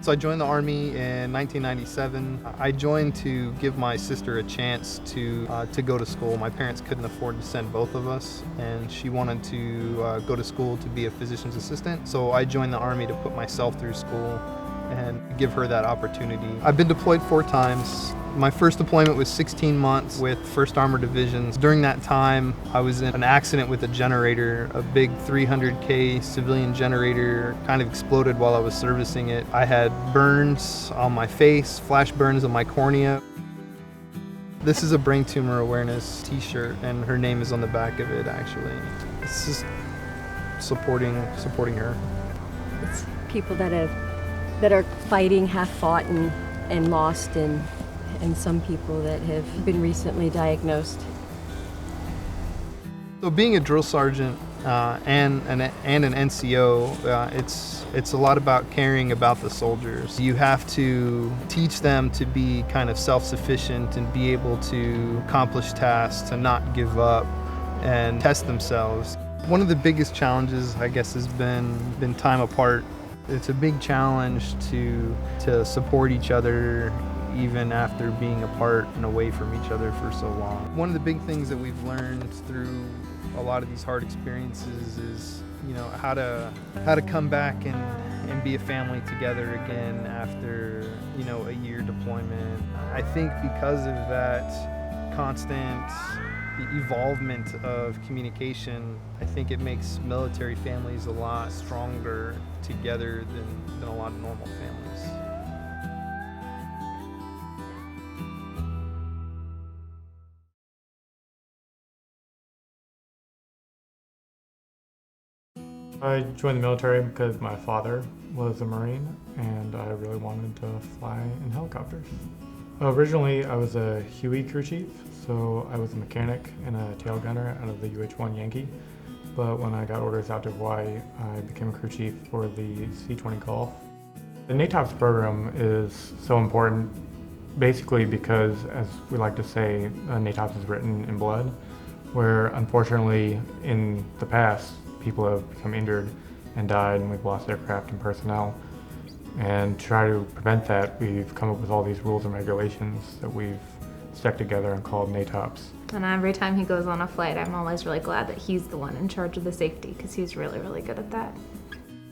So I joined the Army in 1997. I joined to give my sister a chance to go to school. My parents couldn't afford to send both of us, and she wanted to go to school to be a physician's assistant. So I joined the Army to put myself through school and give her that opportunity. I've been deployed 4 times. My first deployment was 16 months with 1st Armored Divisions. During that time, I was in an accident with a generator. A big 300K civilian generator kind of exploded while I was servicing it. I had burns on my face, flash burns on my cornea. This is a brain tumor awareness t-shirt, and her name is on the back of it, actually. It's just supporting her. It's people that are fighting, have fought and lost, and some people that have been recently diagnosed. So being a drill sergeant and an NCO, it's a lot about caring about the soldiers. You have to teach them to be kind of self-sufficient and be able to accomplish tasks, to not give up and test themselves. One of the biggest challenges, I guess, has been time apart. It's a big challenge to support each other even after being apart and away from each other for so long. One of the big things that we've learned through a lot of these hard experiences is, how to come back and be a family together again after, a year deployment. I think because of that constant evolvement of communication, I think it makes military families a lot stronger together than a lot of normal families. I joined the military because my father was a Marine and I really wanted to fly in helicopters. Originally, I was a Huey crew chief, so I was a mechanic and a tail gunner out of the UH-1 Yankee. But when I got orders out to Hawaii, I became a crew chief for the C-20 Gulf. The NATOPS program is so important basically because, as we like to say, NATOPS is written in blood, where unfortunately in the past, people have become injured and died, and we've lost aircraft and personnel. And to try to prevent that, we've come up with all these rules and regulations that we've stuck together and called NATOPS. And every time he goes on a flight, I'm always really glad that he's the one in charge of the safety, because he's really, really good at that.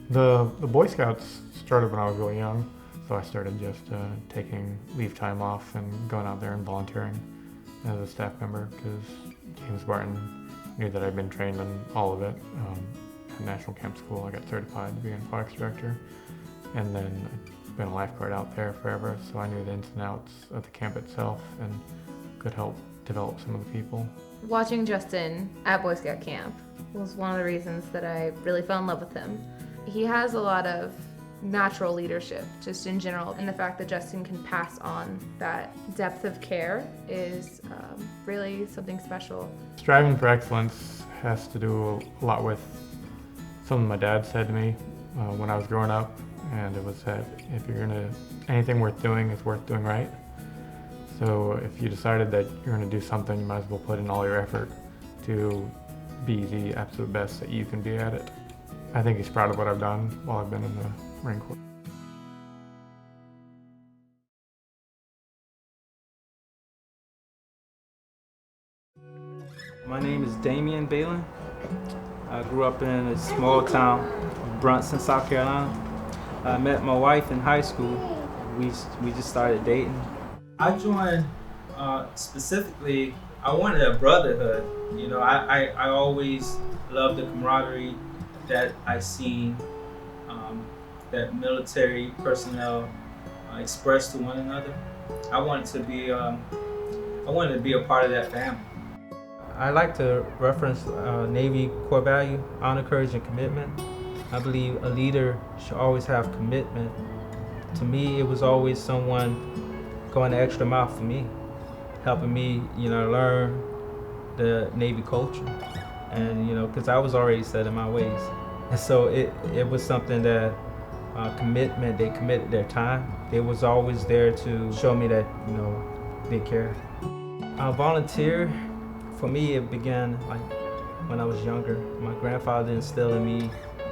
The Boy Scouts started when I was really young, so I started just taking leave time off and going out there and volunteering as a staff member, because James Barton knew that I'd been trained in all of it. At National Camp School, I got certified to be an aquatics director, and then I've been a lifeguard out there forever, so I knew the ins and outs of the camp itself and could help develop some of the people. Watching Justin at Boy Scout camp was one of the reasons that I really fell in love with him. He has a lot of natural leadership, just in general, and the fact that Justin can pass on that depth of care is really something special. Striving for excellence has to do a lot with something my dad said to me when I was growing up, and it was that if you're anything worth doing is worth doing right. So if you decided that you're gonna do something, you might as well put in all your effort to be the absolute best that you can be at it. I think he's proud of what I've done while I've been in the Marine Corps. My name is Damian Balin. I grew up in a small town of Brunson, South Carolina. I met my wife in high school. We just started dating. I joined specifically, I wanted a brotherhood. I always loved the camaraderie that I seen that military personnel express to one another. I wanted to be a part of that family. I like to reference Navy core value, honor, courage, and commitment. I believe a leader should always have commitment. To me, it was always someone going the extra mile for me, helping me, learn the Navy culture, and because I was already set in my ways, and so it was something that commitment. They committed their time. They was always there to show me that they care. Volunteer. For me, it began like when I was younger. My grandfather instilled in me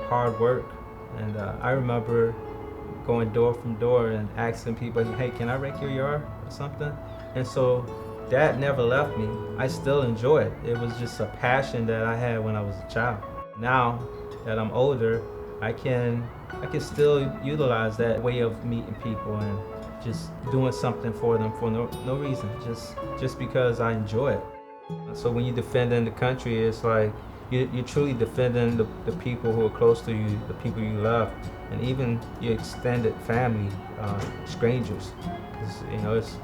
hard work, and I remember going door from door and asking people, hey, can I rake your yard or something? And so that never left me. I still enjoy it. It was just a passion that I had when I was a child. Now that I'm older, I can still utilize that way of meeting people and just doing something for them for no reason, just because I enjoy it. So when you're defending the country, it's like you're truly defending the people who are close to you, the people you love, and even your extended family, strangers. It's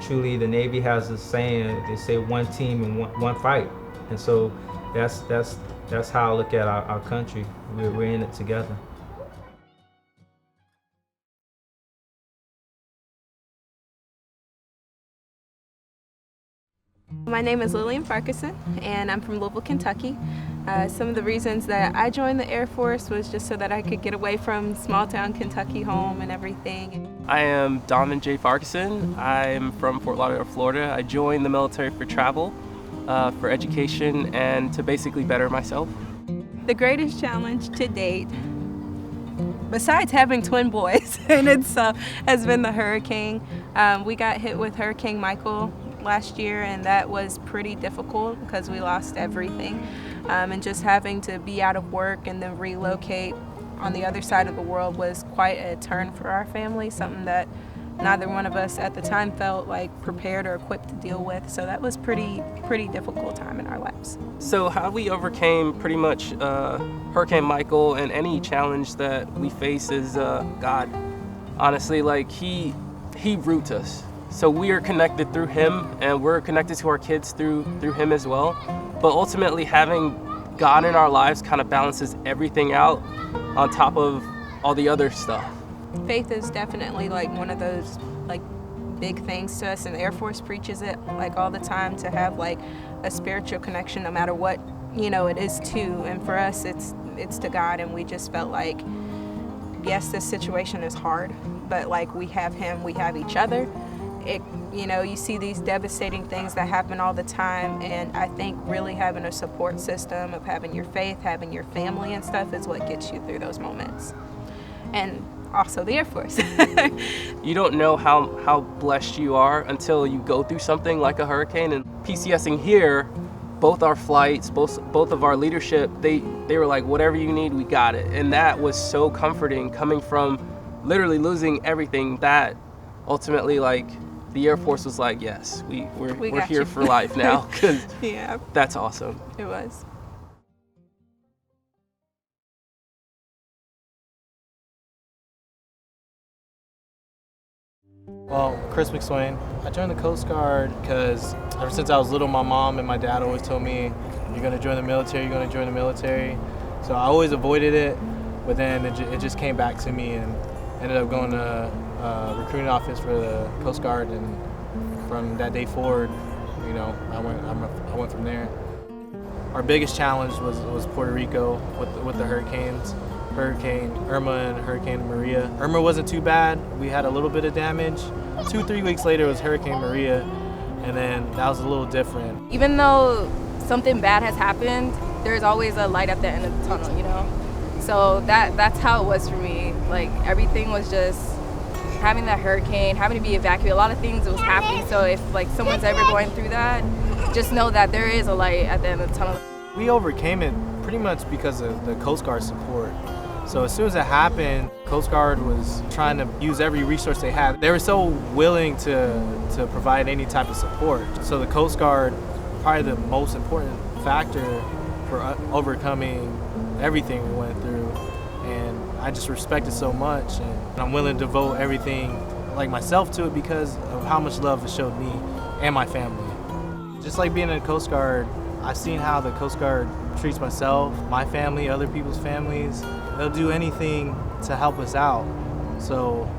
truly, the Navy has a saying, they say one team and one fight. And so that's how I look at our country. We're in it together. My name is Lillian Farquharson, and I'm from Louisville, Kentucky. Some of the reasons that I joined the Air Force was just so that I could get away from small town Kentucky home and everything. I am Donovan J. Farquharson. I'm from Fort Lauderdale, Florida. I joined the military for travel, for education, and to basically better myself. The greatest challenge to date, besides having twin boys, and it's has been the hurricane. We got hit with Hurricane Michael last year, and that was pretty difficult because we lost everything. And just having to be out of work and then relocate on the other side of the world was quite a turn for our family, something that neither one of us at the time felt like prepared or equipped to deal with. So that was pretty difficult time in our lives. So how we overcame pretty much Hurricane Michael and any challenge that we face is God. Honestly, like he roots us. So we are connected through him, and we're connected to our kids through him as well. But ultimately, having God in our lives kind of balances everything out on top of all the other stuff. Faith is definitely like one of those like big things to us, and the Air Force preaches it like all the time, to have like a spiritual connection no matter what it is too. And for us, it's to God, and we just felt like, yes, this situation is hard, but like we have him, we have each other. You see these devastating things that happen all the time, and I think really having a support system of having your faith, having your family and stuff is what gets you through those moments. And also the Air Force. You don't know how blessed you are until you go through something like a hurricane. And PCSing here, both our flights, both of our leadership, they were like, whatever you need, we got it. And that was so comforting, coming from literally losing everything, that ultimately, like, the Air Force was like, yes, we're here for life now. Cause yeah, that's awesome. it was. Well, Chris McSwain. I joined the Coast Guard because ever since I was little, my mom and my dad always told me, you're going to join the military, you're going to join the military. So I always avoided it, but then it just came back to me, and ended up going to recruiting office for the Coast Guard, and from that day forward, I went from there. Our biggest challenge was Puerto Rico with the hurricanes. Hurricane Irma and Hurricane Maria. Irma wasn't too bad. We had a little bit of damage. 2-3 weeks later was Hurricane Maria, and then that was a little different. Even though something bad has happened, there's always a light at the end of the tunnel, So that's how it was for me. Like, everything was just having that hurricane, having to be evacuated, a lot of things that was happening. So if like someone's ever going through that, just know that there is a light at the end of the tunnel. We overcame it pretty much because of the Coast Guard support. So as soon as it happened, Coast Guard was trying to use every resource they had. They were so willing to provide any type of support. So the Coast Guard, probably the most important factor for overcoming everything we went through. And I just respect it so much, and I'm willing to devote everything like myself to it because of how much love it showed me and my family. Just like being in the Coast Guard, I've seen how the Coast Guard treats myself, my family, other people's families. They'll do anything to help us out. So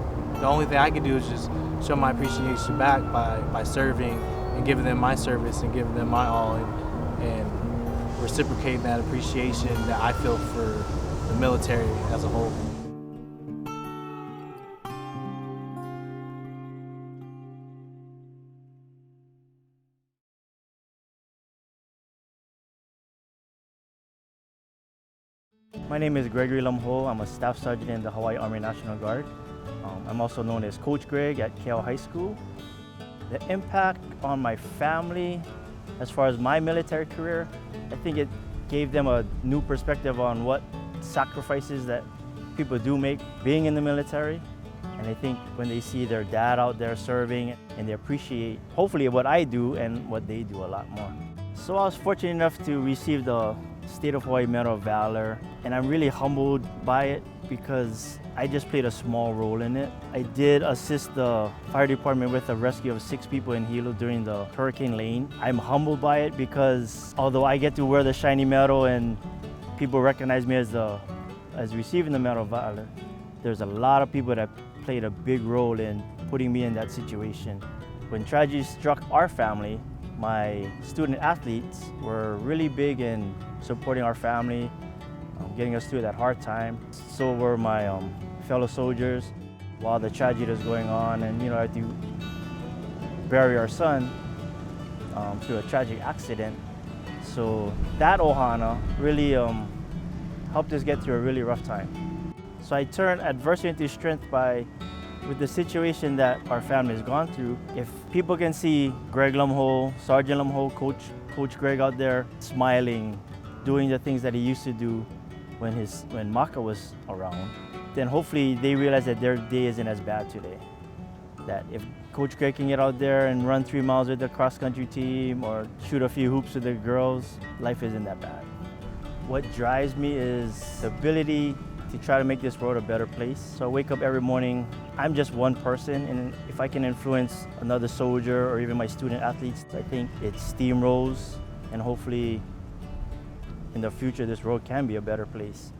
the only thing I can do is just show my appreciation back by serving and giving them my service and giving them my all, and reciprocating that appreciation that I feel for the military as a whole. My name is Gregory Lamho. I'm a Staff Sergeant in the Hawaii Army National Guard. I'm also known as Coach Greg at Cal High School. The impact on my family, as far as my military career, I think it gave them a new perspective on what sacrifices that people do make being in the military. And I think when they see their dad out there serving, and they appreciate, hopefully, what I do and what they do a lot more. So I was fortunate enough to receive the State of Hawaii Medal of Valor, and I'm really humbled by it because I just played a small role in it. I did assist the fire department with the rescue of 6 people in Hilo during the Hurricane Lane. I'm humbled by it because although I get to wear the shiny medal and people recognize me as receiving the Medal of Valor, there's a lot of people that played a big role in putting me in that situation. When tragedy struck our family, my student athletes were really big in supporting our family, getting us through that hard time. So were my fellow soldiers while the tragedy was going on, and I had to bury our son through a tragic accident. So that ohana really helped us get through a really rough time. So I turned adversity into strength with the situation that our family has gone through. If people can see Greg Lumho, Sergeant Lumho, Coach Greg out there smiling, doing the things that he used to do when Maka was around, then hopefully they realize that their day isn't as bad today. That if Coach Greg can get out there and run 3 miles with the cross-country team or shoot a few hoops with the girls, life isn't that bad. What drives me is the ability to try to make this world a better place. So I wake up every morning, I'm just one person, and if I can influence another soldier or even my student athletes, I think it steamrolls, and hopefully in the future this world can be a better place.